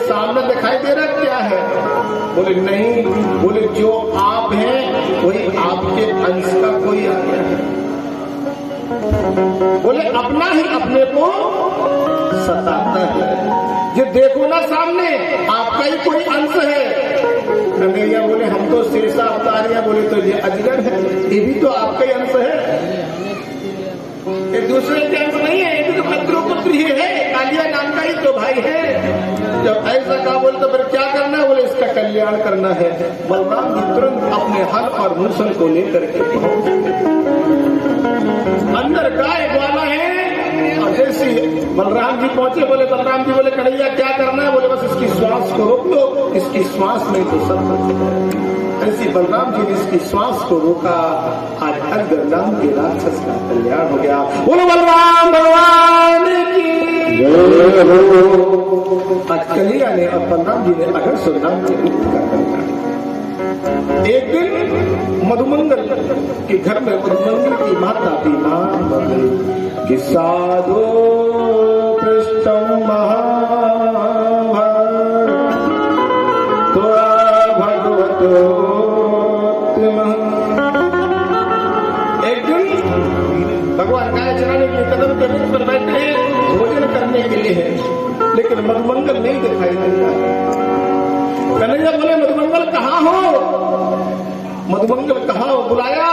सामने दिखाई दे रहा क्या है? बोले नहीं। बोले जो आप हैं वही आपके अंश का कोई आ गया है। बोले अपना ही अपने को सताता है। जो देखो ना सामने आपका ही कोई अंश है। कन्हैया बोले हम तो शेषा अवतारिया। बोले तो ये अजगर है, ये भी तो आपका ही अंश है, एक दूसरे के अंश नहीं है, ये भी तो पुत्र ही है, कालिया नाम का ही तो भाई है। जब ऐसा कहा बोले तो फिर क्या करना है? बोले इसका कल्याण करना है। बलराम जी तुरंत अपने हल और मूसल को लेकर के पहुंच गए। अंदर गाय ग्वाला है और जैसे बलराम जी पहुंचे बोले बलराम जी बोले कन्हैया क्या करना है? बोले बस इसकी श्वास को रोक लो, इसकी श्वास में तो सब। ऐसी बलराम जी ने इसकी श्वास को रोका। आज अजगर नाम के राक्षस का कल्याण हो गया। बोलो बलराम भगवान की जय हो। आज कन्हैया ने और बलराम जी ने अघसुर नाम के रूप का कल्याण। एक दिन मधुमंगल के घर में मधुमंगल की माता बीमार हो गई कि साधो पृष्ठम महाभार भगवतो। एक दिन भगवान गाय चराने के कदम के बीच पर बैठे हैं, भोजन करने के लिए है, लेकिन मधुमंगल नहीं दिखाई देता। कन्हैया बोले मधुमंगल कहाँ हो? मधुमंगल कहाँ हो? बुलाया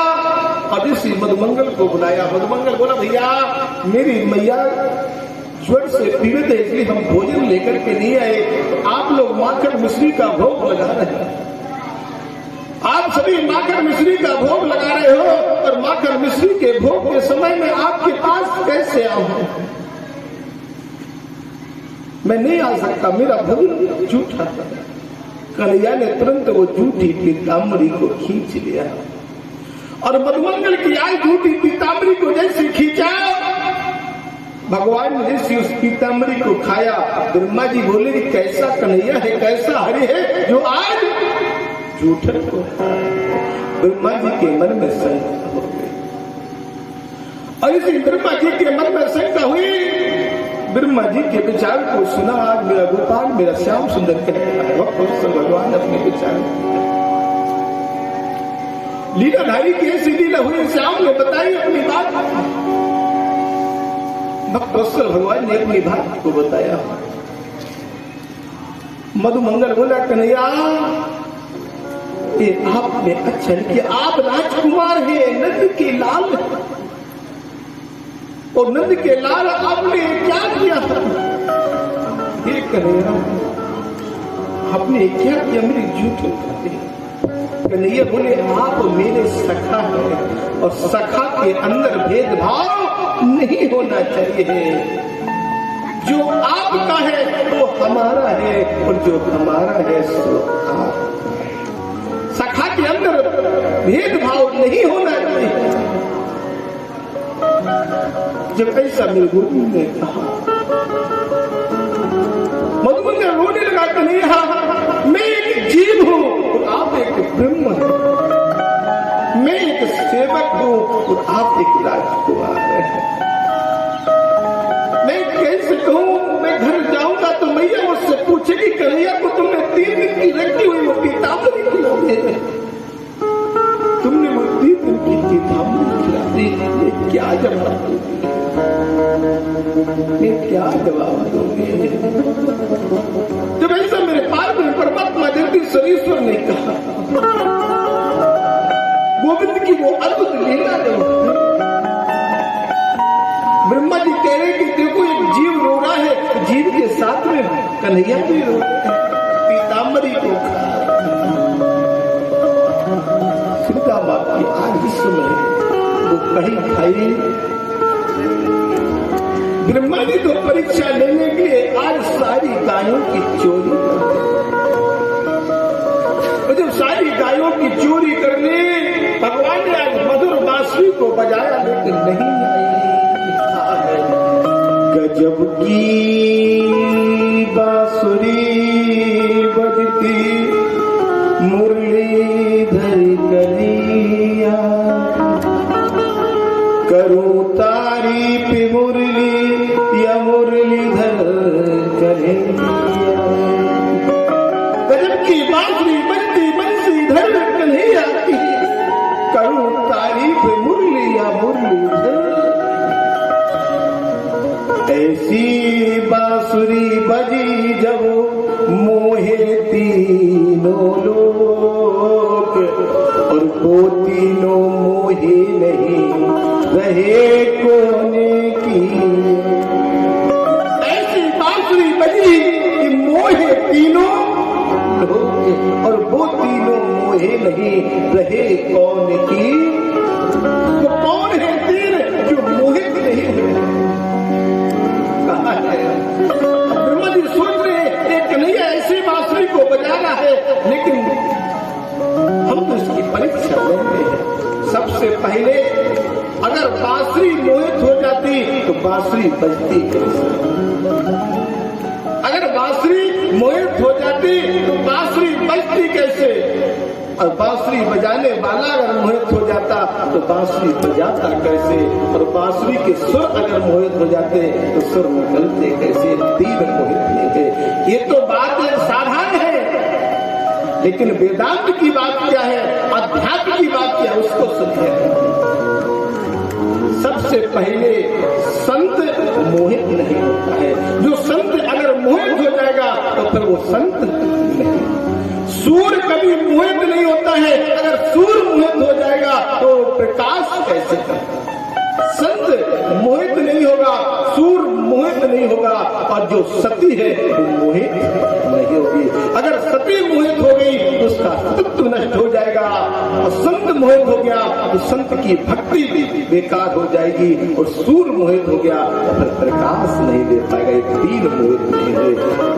और इसी मधुमंगल को बुलाया। मधुमंगल बोला भैया मेरी मैया ज्वर से पीड़ित है, इसलिए हम भोजन लेकर के नहीं आए। आप लोग माखन मिश्री का भोग लगा रहे हैं, आप सभी माखन मिश्री का भोग लगा रहे हो और माखन मिश्री के भोग के समय में आपके पास कैसे आऊं? मैं नहीं आ सकता, मेरा भोजन झूठा। कन्हैया ने तुरंत वो झूठी पीताम्बरी को खींच लिया और मधुमंगल की आई झूठी पीताम्बरी को जैसे खींचा, भगवान ने जैसे उस पीताम्बरी को खाया। ब्रह्मा जी बोले कि कैसा कन्हैया है, कैसा हरि है जो आज झूठे को। ब्रह्मा जी के मन में शंका हो गई और इसी ब्रह्मा जी के मन में शंका हुई। ब्रह्मा जी के विचार को सुना। आज मेरा गोपाल मेरा श्याम सुंदर कहता है भगवान अपने विचार लीलाधारी की ऐसी लीला हुई। श्याम ने बताई अपनी बात, भक्तवत्सल भगवान ने अपनी बात को बताया। मधुमंगल बोला कन्हैया ये आपने अच्छा किया, आप राजकुमार हैं, नंद के लाल, और नंद के लाल आपने क्या किया? ये कन्हैया आपने क्या किया? मेरी झूठ करते। कन्हैया बोले आप मेरे सखा हैं और सखा के अंदर भेदभाव नहीं होना चाहिए। जो आपका है वो हमारा है और जो हमारा है सो आप। सखा के अंदर भेदभाव नहीं होना चाहिए। जब ऐसा मेरे गुरु ने कहा, मधुमंगल रोने लगा कन्हैया मैं एक जीव हूं और आप एक ब्रह्म हैं, मैं एक सेवक हूं और आप एक राजकुमार हैं। मैं कैसे कहूं? मैं घर जाऊंगा तो मैया मुझसे पूछेगी कन्हैया को तुमने 3 दिन की रखी हुई वो पीताम्बरी खिलाते हैं, तुमने वो 3 दिन की पीताम्बरी खिलाती, मैं क्या जवाब दूंगी? मैं क्या जवाब दूंगी? जब ऐसा मेरे पास में परमात्मा जगदीश सरीश्वर ने कहा, गोविंद की वो अद्भुत लीला है। ब्रह्मा जी कह रहे कि देखो एक जीव रो रहा है, जीव के साथ में कन्हैया भी रो रहे हैं, पीताम्बरी को सीता माँ की आज इस समय वो कहीं खाई। ब्रह्मा जी तो परीक्षा लेने के लिए आज सारी गायों की चोरी और जब सारी गायों की चोरी करने भगवान ने आज मधुर बांसुरी को बजाया लेकिन नहीं आई। गजब की बांसुरी बजती मुरलीधर कलिया, करूं तारीफ मुरली या मुरलीधर कन्हैया। ऐसी बांसुरी बजी जब मोहे तीनों लोग, और वो तीनों मोहे नहीं रहे कोने की। ऐसी बांसुरी बजी कि मोहे तीनों लोग, और वो तीनों मोहे नहीं रहे कौन की। वो कौन है तीन जो मोहित नहीं हुए? कहा है ब्रह्मा जी सोच रहे हैं कि नहीं ऐसी बांसुरी को बजाना है, लेकिन हम तो इसकी परीक्षा लेते हैं। सबसे पहले अगर बांसुरी मोहित हो जाती तो बांसुरी बजती कैसे? अगर बांसुरी मोहित हो जाती तो बांसुरी बजती कैसे? और बांसुरी बजाने वाला अगर मोहित हो जाता तो बांसुरी बजाता कैसे? और बांसुरी के सुर अगर मोहित हो जाते तो सुर निकलते कैसे? तीन मोहित नहीं थे। ये तो बात साधारण है, लेकिन वेदांत की बात क्या है, अध्यात्म की बात क्या है, उसको समझे। सबसे पहले संत मोहित नहीं होता है। जो संत अगर मोहित हो जाएगा तो फिर वो संत नहीं। सूर्य कभी मोहित नहीं होता है, अगर सूर्य मोहित हो जाएगा तो प्रकाश कैसे करेगा? संत मोहित नहीं होगा, सूर्य मोहित नहीं होगा, और जो सती है वो मोहित नहीं होगी। अगर सती मोहित हो गई तो उसका सत्व नष्ट हो जाएगा, और संत मोहित हो गया तो संत की भक्ति भी बेकार हो जाएगी, और सूर्य मोहित हो गया तो फिर प्रकाश नहीं दे पाएगा। एक तीन मोहित नहीं है।